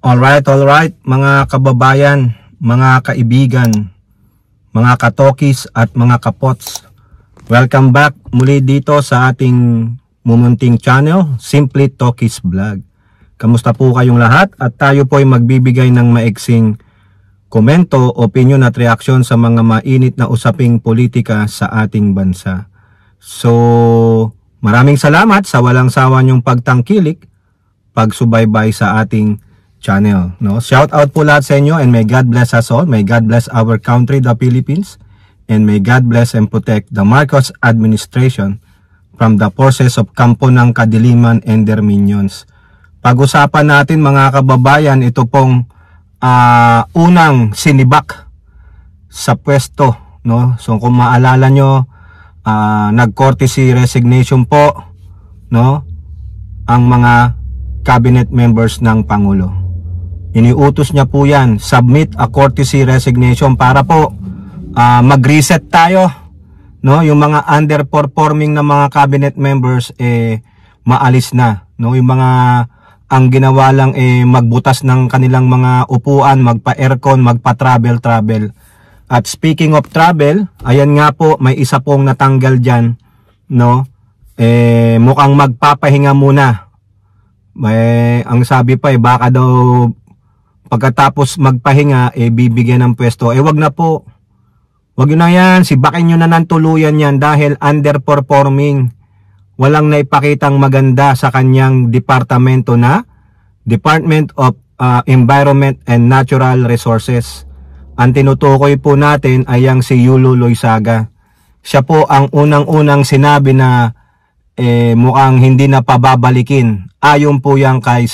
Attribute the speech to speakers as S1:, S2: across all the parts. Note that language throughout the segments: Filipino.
S1: Alright, mga kababayan, mga kaibigan, mga katokis at mga kapots. Welcome back muli dito sa ating mumunting channel, Simply Tokis Vlog. Kamusta po kayong lahat? At tayo po ay magbibigay ng maiksing komento, opinion at reaksyon sa mga mainit na usaping politika sa ating bansa. So, maraming salamat sa walang sawa niyong pagtangkilik, pagsubaybay sa ating channel, no? Shout out po lahat sa inyo, and may God bless us all. May God bless our country, the Philippines, and may God bless and protect the Marcos administration from the forces of Kampo ng Kadiliman and their minions. Pag-usapan natin, mga kababayan, ito pong unang sinibak sa pwesto, no? So kung maalala nyo, nag-courtesy resignation po, no, ang mga cabinet members ng Pangulo. Iniutos niya po yan, submit a courtesy resignation para po mag-reset tayo, no? Yung mga underperforming na mga cabinet members maalis na, no? Yung mga ang ginawa lang magbutas ng kanilang mga upuan, magpa-aircon, magpa-travel. At speaking of travel, ayan nga po, may isa pong natanggal diyan, no? Mukhang magpapahinga muna. Ang sabi pa baka daw pagkatapos magpahinga, bibigyan ng pwesto. Wag na po. Wag yun na yan. Sibakin nyo na ng tuluyan yan dahil underperforming. Walang naipakitang maganda sa kanyang departamento na Department of Environment and Natural Resources. Ang tinutukoy po natin ay ang si Yulo Loyzaga. Siya po ang unang-unang sinabi na mukhang hindi na pababalikin. Ayon po yan kay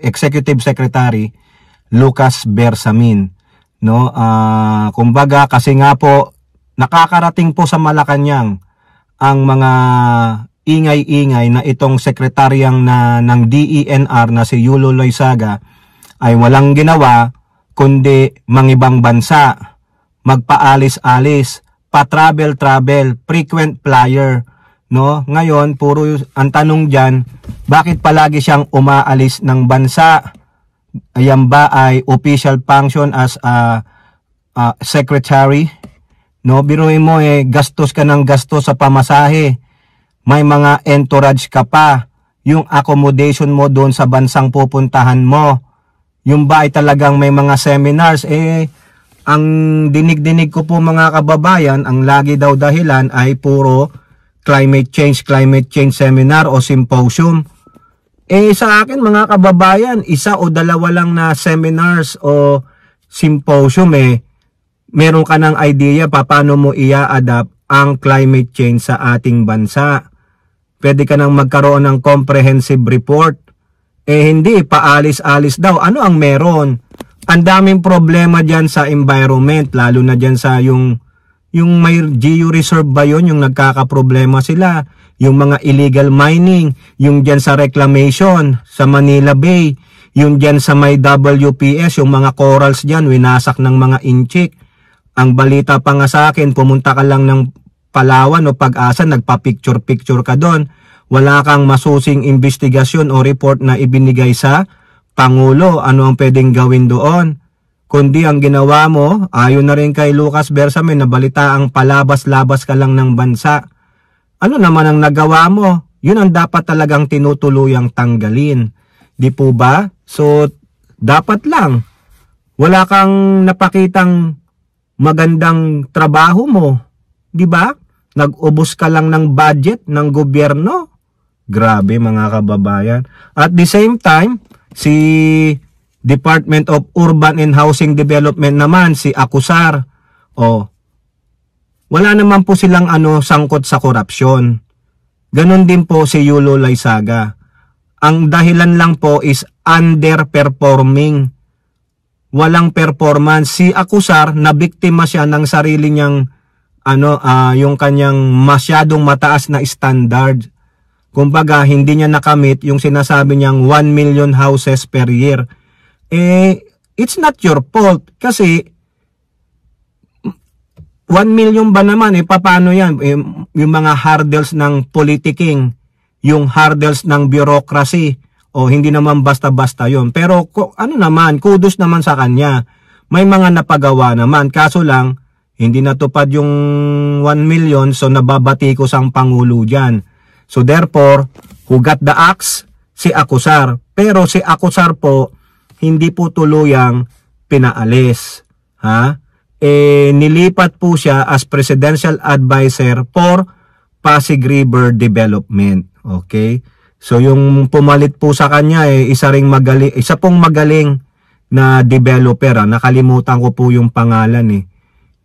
S1: Executive Secretary Lucas Bersamin, no? Kumbaga kasi nga po nakakarating po sa Malacanang ang mga ingay-ingay na itong sekretaryang ng DENR na si Yulo Loyzaga ay walang ginawa kundi mangibang bansa, magpaalis-alis, pa-travel, frequent flyer, no? Ngayon puro ang tanong diyan, bakit palagi siyang umaalis ng bansa? Ayan ba ay official function as a secretary? No, biruin mo gastos ka ng gastos sa pamasahe. May mga entourage ka pa. Yung accommodation mo doon sa bansang pupuntahan mo. Yung ba ay talagang may mga seminars? Ang dinig-dinig ko po, mga kababayan, ang lagi daw dahilan ay puro climate change seminar o symposium. Sa akin, mga kababayan, isa o dalawa lang na seminars o symposium, meron ka ng idea paano mo i-adapt ang climate change sa ating bansa. Pwede ka nang magkaroon ng comprehensive report. Hindi, paalis-alis daw. Ano ang meron? Ang daming problema dyan sa environment, lalo na dyan sa yung may geo-reserve ba yun, yung nagkakaproblema sila. Yung mga illegal mining, yung dyan sa reclamation sa Manila Bay, yung dyan sa may WPS, yung mga corals dyan, winasak ng mga inchik. Ang balita pa nga sa akin, pumunta ka lang ng Palawan o Pag-asa, nagpa-picture ka doon. Wala kang masusing investigasyon o report na ibinigay sa Pangulo. Ano ang pwedeng gawin doon? Kundi ang ginawa mo, ayon na rin kay Lucas Bersamin, na balita ang palabas-labas ka lang ng bansa. Ano naman ang nagawa mo? Yun ang dapat talagang tinutuluyang tanggalin. Di po ba? So, dapat lang. Wala kang napakitang magandang trabaho mo. Di ba? Nag-ubos ka lang ng budget ng gobyerno. Grabe, mga kababayan. At the same time, si Department of Urban and Housing Development naman, si Acusar, wala naman po silang sangkot sa korupsyon. Ganon din po si Yulo Loyzaga. Ang dahilan lang po is underperforming. Walang performance. Si Acusar, nabiktima siya ng sarili niyang yung kanyang masyadong mataas na standard. Kumbaga, hindi niya nakamit yung sinasabi niyang 1 million houses per year. It's not your fault kasi 1 million ba naman, paano yan? Yung mga hurdles ng politicking, yung hurdles ng bureaucracy, O hindi naman basta-basta yon. Pero ano naman, kudos naman sa kanya. May mga napagawa naman. Kaso lang, hindi natupad yung 1 million, so nababatikos ang Pangulo dyan. So therefore, who got the axe? Si Acuzar. Pero si Acuzar po, hindi po tuluyang pinaalis. Ha? Nilipat po siya as Presidential Advisor for Pasig River Development. Okay? So yung pumalit po sa kanya isa pong magaling na developer. Nakalimutan ko po yung pangalan .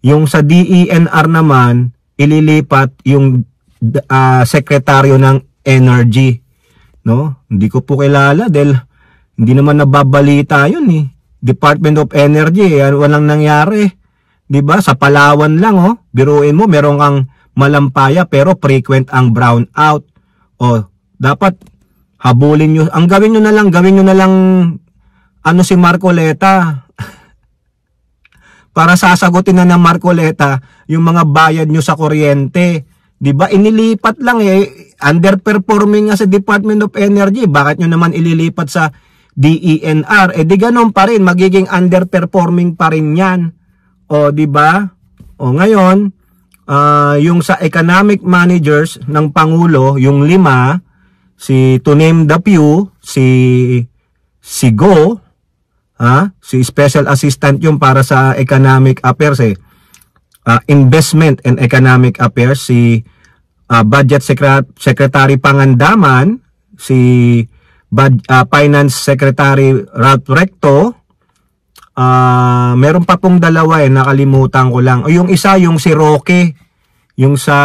S1: Yung sa DENR naman, ililipat yung sekretaryo ng Energy. No? Hindi ko po kilala dahil hindi naman nababalita yun . Department of Energy, walang nangyari. 'Di ba? Sa Palawan lang biruin mo meron kang malampaya pero frequent ang brownout. Dapat habulin nyo. Gawin nyo na lang si Marcoleta. Para sasagutin na ng Marcoleta yung mga bayad nyo sa kuryente. 'Di ba? Inilipat lang underperforming nga sa Department of Energy. Bakit nyo naman ililipat sa DENR? Di ganun pa rin, magiging underperforming pa rin 'yan. 'Di ba? Ngayon, yung sa economic managers ng Pangulo, yung 5, si to name the few, si Go, si Special Assistant yung para sa Economic Affairs Investment and Economic Affairs, si Budget Secretary Pangandaman, si Finance Secretary Ralph Recto, meron pa pong 2 nakalimutan ko lang. Yung isa, yung si Roque, yung sa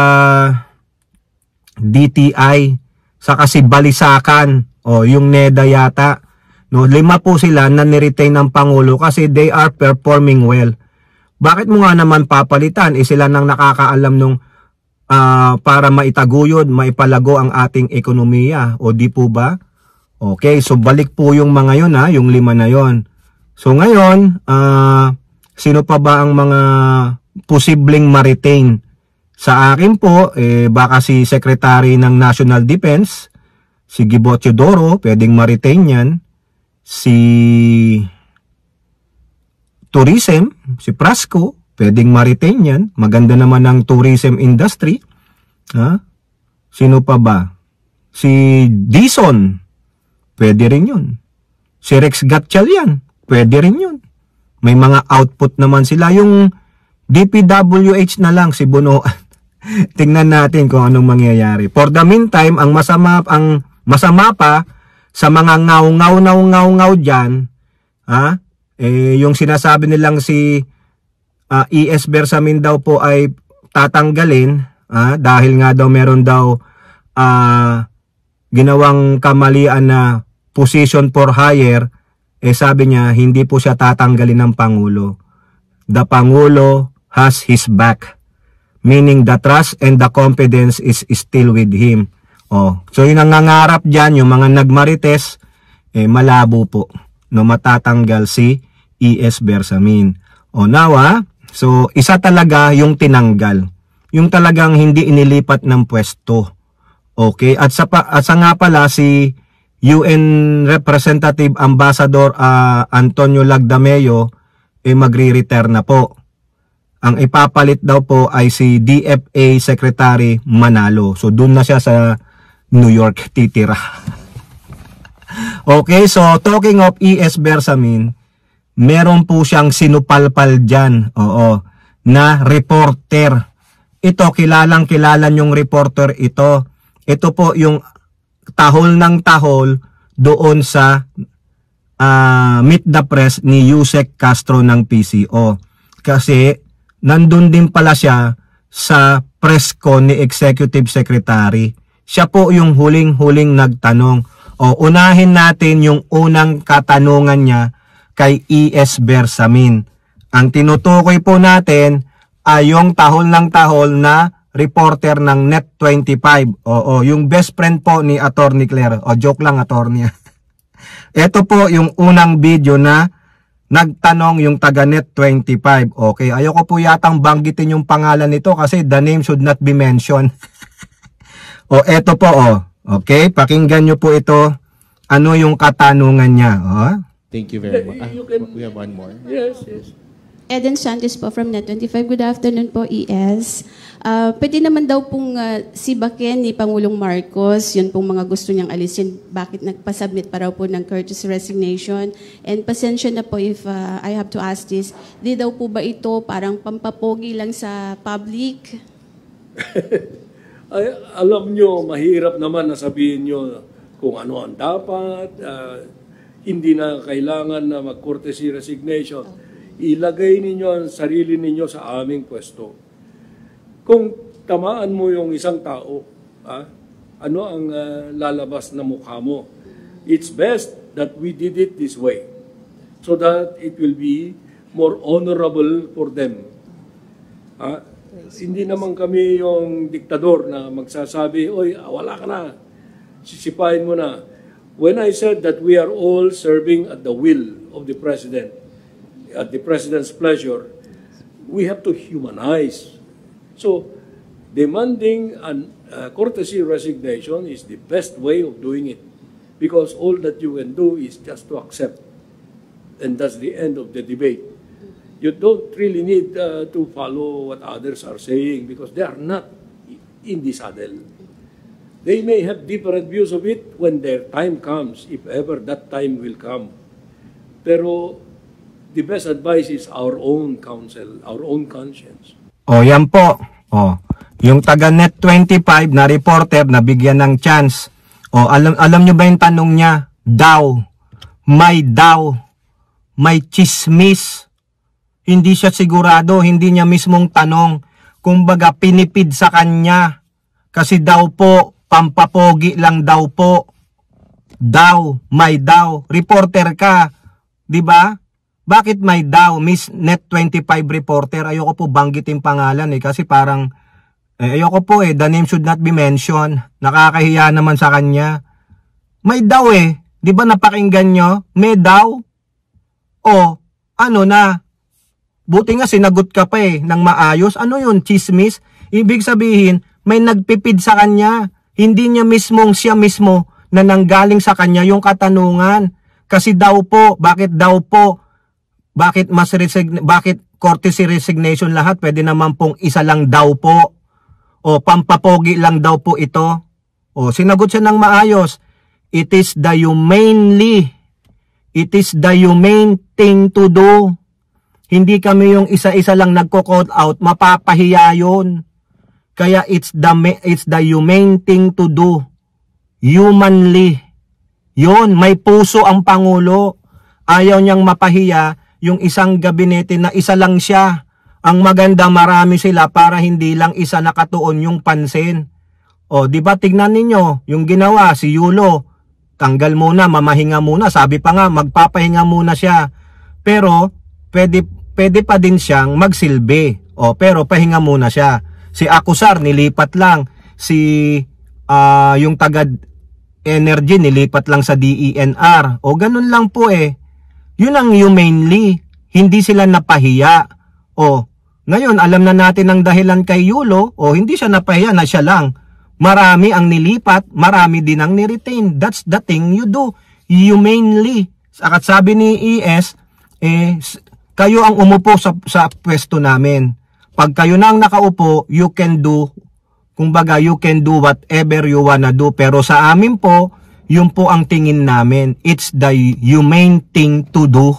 S1: DTI, saka si Balisacan, yung NEDA yata. No, 5 po sila na niretain ng Pangulo kasi they are performing well. Bakit mo nga naman papalitan? Sila nang nakakaalam nung para maitaguyod, maipalago ang ating ekonomiya. Di po ba? Okay, so balik po yung mga yun yung 5 na yon. So ngayon, sino pa ba ang mga posibleng ma-retain? Sa akin po, baka si Secretary ng National Defense, si Gibo Teodoro, pwedeng ma-retain yan. Si Tourism, si Prasco, pwedeng ma-retain yan. Maganda naman ang tourism industry. Sino pa ba? Si Dison, pwede rin yun. Si Rex Gatchalian, pwede rin yun. May mga output naman sila. Yung DPWH na lang, si Bono. Tingnan natin kung anong mangyayari. For the meantime, ang masama pa sa mga ngaw dyan, yung sinasabi nilang si ES Bersamin daw po ay tatanggalin dahil nga daw meron daw ginawang kamalian na position for hire. Sabi niya, hindi po siya tatanggalin ng Pangulo. The Pangulo has his back. Meaning the trust and the confidence is still with him. So yung nangangarap dyan, yung mga nagmarites, malabo po. No, matatanggal si ES Bersamin. Now so isa talaga yung tinanggal. Yung talagang hindi inilipat ng pwesto. Okay? At sa nga pala si UN Representative Ambassador Antonio Lagdameo magre-retire na po. Ang ipapalit daw po ay si DFA Secretary Manalo. So doon na siya sa New York titira. Okay, so talking of ES Bersamin, meron po siyang sinupalpal dyan, na reporter. Ito, kilala yung reporter ito. Ito po yung tahol ng tahol doon sa Meet the Press ni Yusek Castro ng PCO. Kasi nandun din pala siya sa press con ni Executive Secretary. Siya po yung huling-huling nagtanong. Unahin natin yung unang katanungan niya kay ES Bersamin. Ang tinutukoy po natin ay yung tahol ng tahol na reporter ng Net25. Yung best friend po ni Attorney Claire. Joke lang, attorney. Ito po yung unang video na nagtanong yung taga Net25. Okay, ayoko po yatang banggitin yung pangalan nito kasi the name should not be mentioned. Eto po, okay, pakinggan nyo po ito. ano yung katanungan niya. Oh?
S2: Thank you very much. We have one more.
S3: Yes, yes.
S4: Eden Santos po from Net25. Good afternoon po, ES. Pwede naman daw pong sibakin ni Pangulong Marcos, yun pong mga gusto niyang alisin, bakit nagpasubmit pa raw po ng courtesy resignation. And pasensya na po if I have to ask this, di daw po ba ito parang pampapogi lang sa public?
S3: Ay, alam nyo, mahirap naman na sabihin nyo kung ano ang dapat, hindi na kailangan na mag-courtesy resignation. Ilagay ninyo ang sarili ninyo sa aming pwesto. Kung tamaan mo yung isang tao, ano ang lalabas na mukha mo? It's best that we did it this way so that it will be more honorable for them. Hindi naman kami yung diktador na magsasabi, oy, wala ka na, sisipain mo na. When I said that we are all serving at the will of the President, at the President's pleasure, we have to humanize. So, demanding a courtesy resignation is the best way of doing it, because all that you can do is just to accept, and that's the end of the debate. You don't really need to follow what others are saying, because they are not in the saddle. They may have different views of it when their time comes, if ever that time will come. Pero the best advice is our own counsel, our own conscience.
S1: O, yan po. O, yung taga Net25 na reporter na bigyan ng chance. O, alam nyo ba yung tanong niya? Daw, may chismis. Hindi siya sigurado, hindi niya mismong tanong. Kumbaga, pinipid sa kanya. Kasi daw po, pampapogi lang daw po. Daw, may daw. Reporter ka, di ba? Bakit may daw, Miss Net25 reporter? Ayoko po banggitin pangalan kasi parang, ayoko po the name should not be mentioned. Nakakahiya naman sa kanya. May daw di ba napakinggan nyo? May daw? O, ano na? Buti nga sinagot ka pa ng maayos. Ano yun, chismis? Ibig sabihin, may nagpipid sa kanya. Hindi niya mismong siya mismo na nanggaling sa kanya yung katanungan. Kasi daw po, bakit daw po? Bakit courtesy resignation lahat? Pwede naman pong isa lang daw po. O pampapogi lang daw po ito. O sinagot siya ng maayos. It is the humane thing to do. Hindi kami yung isa-isa lang nagko-call out. Mapapahiya yun. Kaya it's the humane thing to do. Humanly. Yun, may puso ang Pangulo. Ayaw niyang mapahiya yung isang gabinete na isa lang siya. Ang maganda, marami sila para hindi lang isa nakatuon yung pansin. O, di ba tignan ninyo, yung ginawa si Yulo, tanggal muna, mamahinga muna. Sabi pa nga, magpapahinga muna siya. Pero, pwede pa din siyang magsilbi. O, pero pahinga muna siya. Si Acusar, nilipat lang. Yung taga Energy, nilipat lang sa DENR. O, ganun lang po Yun ang humanely, hindi sila napahiya. O, ngayon alam na natin ang dahilan kay Yulo, o hindi siya napahiya na siya lang. Marami ang nilipat, marami din ang niretain. That's the thing you do, humanely. At sabi ni ES, kayo ang umupo sa pwesto namin. Pag kayo na ang nakaupo, you can do whatever you wanna do. Pero sa amin po, yun po ang tingin namin. It's the humane thing to do.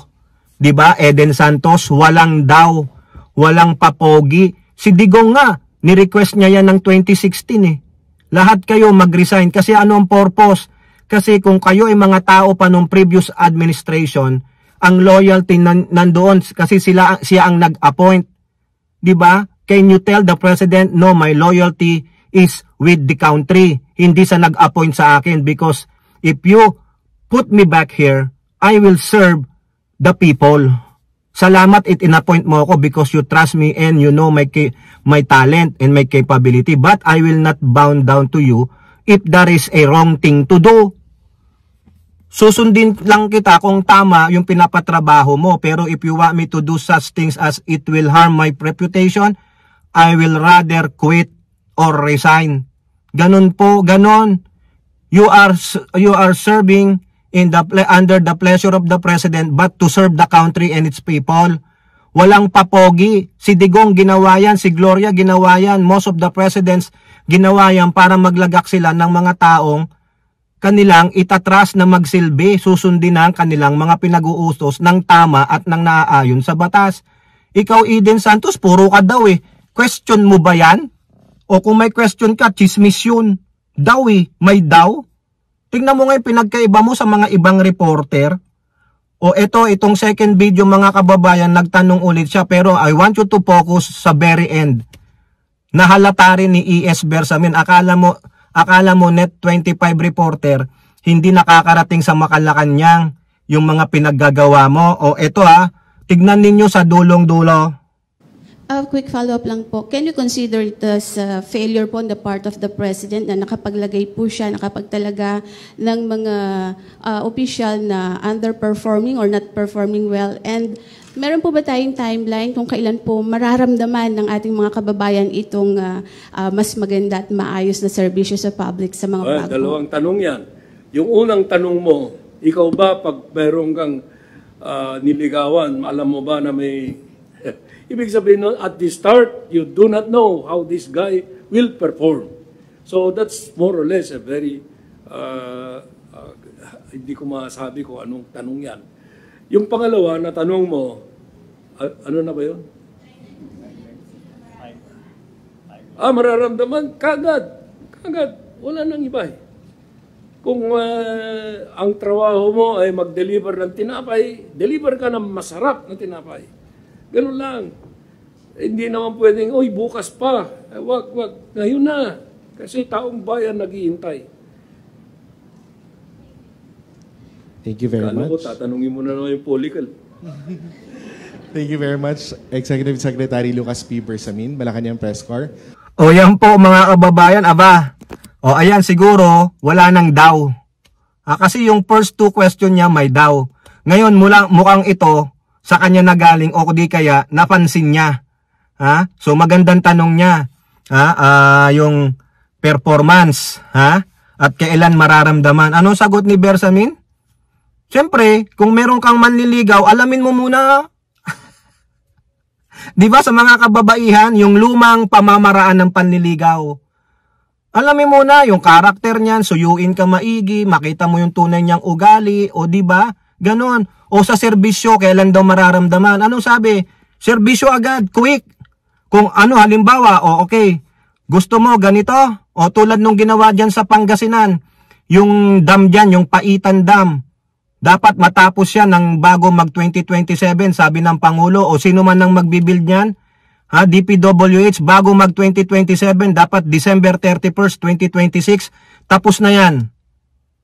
S1: Diba? Eden Santos, walang daw. Walang papogi. Si Digong nga, ni-request niya yan ng 2016 Lahat kayo mag-resign. Kasi ano ang purpose? Kasi kung kayo ay mga tao pa nung previous administration, ang loyalty nandoon kasi siya ang nag-appoint. Diba? Can you tell the president, no, my loyalty is with the country. Hindi sa nag-appoint sa akin because if you put me back here, I will serve the people. Salamat in-appoint mo ako because you trust me and you know my talent and my capability. But I will not bow down to you if there is a wrong thing to do. Susundin lang kita kung tama yung pinapatrabaho mo. Pero if you want me to do such things as it will harm my reputation, I will rather quit or resign. Ganon po, ganon. You are serving under the pleasure of the President but to serve the country and its people. Walang papogi. Si Digong ginawa yan, si Gloria ginawa yan, most of the presidents ginawa yan para maglagak sila ng mga taong kanilang itatras na magsilbi, susundin ang kanilang mga pinag-uustos ng tama at ng naaayon sa batas. Ikaw, Eden Santos, puro ka daw eh. Question mo ba yan? O kung may question ka, chismis yun. Daw eh, may daw. Tingnan mo nga yung pinagkaiba mo sa mga ibang reporter. O itong second video mga kababayan, nagtanong ulit siya, pero I want you to focus sa very end. Nahalata rin ni E.S. Bersamin, akala mo Net 25 reporter, hindi nakakarating sa Malacanang yung mga pinaggagawa mo. O tignan ninyo sa dulong-dulo.
S4: Quick follow-up lang po. Can you consider it as failure po on the part of the President na nakapaglagay po siya, nakapagtalaga ng mga official na underperforming or not performing well? And meron po ba tayong timeline kung kailan po mararamdaman ng ating mga kababayan itong mas maganda at maayos na serbisyo sa public sa mga bago?
S3: Dalawang tanong yan. Yung unang tanong mo, ikaw ba pag meron kang niligawan, alam mo ba na may... Ibig sabihin nun, at the start, you do not know how this guy will perform. So that's more or less a very, hindi ko masabi kung anong tanong yan. Yung pangalawa na tanong mo, ano na ba yun? Mararamdaman, kagad. Wala nang iba eh. Kung ang trabaho mo ay mag-deliver ng tinapay, deliver ka ng masarap na tinapay. Ganun lang. Hindi naman pwedeng, bukas pa. Wag. Ngayon na. Kasi taong bayan naghihintay.
S2: Thank you very much.
S3: Ko, tatanungin mo na naman yung political.
S2: Thank you very much, Executive Secretary Lucas P. Bersamin, Malacanang Press Corps.
S1: O yan po mga kababayan, O ayan, siguro wala nang daw. Kasi yung first two question niya may daw. Ngayon mukhang ito sa kanya nagaling o di kaya napansin niya. So magandang tanong niya. Yung performance, at kailan mararamdaman. Anong sagot ni Bersamin? Siyempre, kung meron kang manliligaw, alamin mo muna. Di ba sa mga kababaihan, yung lumang pamamaraan ng panliligaw. Alamin mo na yung karakter niyan, suyuin ka maigi, makita mo yung tunay niyang ugali, o di ba? Ganon. O sa serbisyo, kailan daw mararamdaman? Anong sabi? Serbisyo agad, quick. Kung halimbawa, okay, gusto mo ganito, o tulad nung ginawa dyan sa Pangasinan, yung dam dyan, yung Paitan Dam, dapat matapos yan ng bago mag-2027, sabi ng Pangulo, o sino man ang magbibuild niyan, DPWH, bago mag-2027, dapat December 31st, 2026, tapos na yan.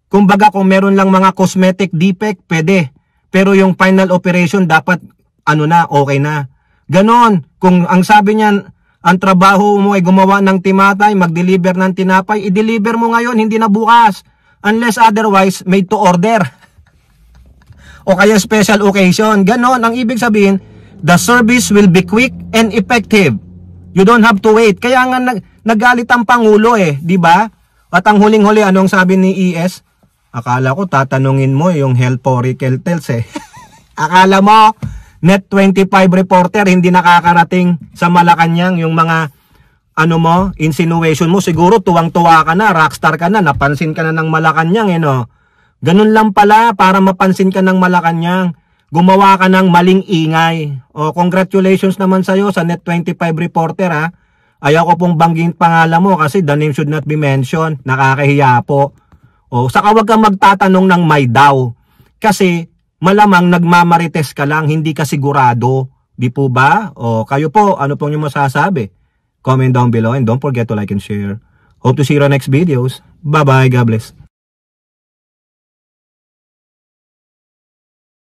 S1: Kumbaga kung meron lang mga cosmetic defect, pwede. Pero yung final operation dapat okay na. Ganon. Kung ang sabi niyan, ang trabaho mo ay gumawa ng timatay, mag-deliver ng tinapay, i-deliver mo ngayon, hindi na bukas. Unless otherwise, made to order. O kaya special occasion. Ganon. Ang ibig sabihin, the service will be quick and effective. You don't have to wait. Kaya nga nagalit ang Pangulo di ba? At ang huling-huli, anong sabi ni ES? Akala ko tatanungin mo yung Helporical Tells Akala mo, Net 25 reporter hindi nakakarating sa Malacanang yung mga insinuation mo. Siguro tuwang-tuwa ka na, rockstar ka na, napansin ka na ng Malacanang Ganun lang pala para mapansin ka ng Malacanang. Gumawa ka ng maling ingay. Congratulations naman sa'yo sa Net 25 reporter Ayaw ko pong bangging pangalan mo kasi the name should not be mentioned. Nakakahiya po. Saka wag kang magtatanong ng may daw. Kasi malamang nagmamarites ka lang, hindi ka sigurado. Di po ba? Kayo po, ano pong yung masasabi? Comment down below and don't forget to like and share. Hope to see you on next videos. Bye-bye. God bless.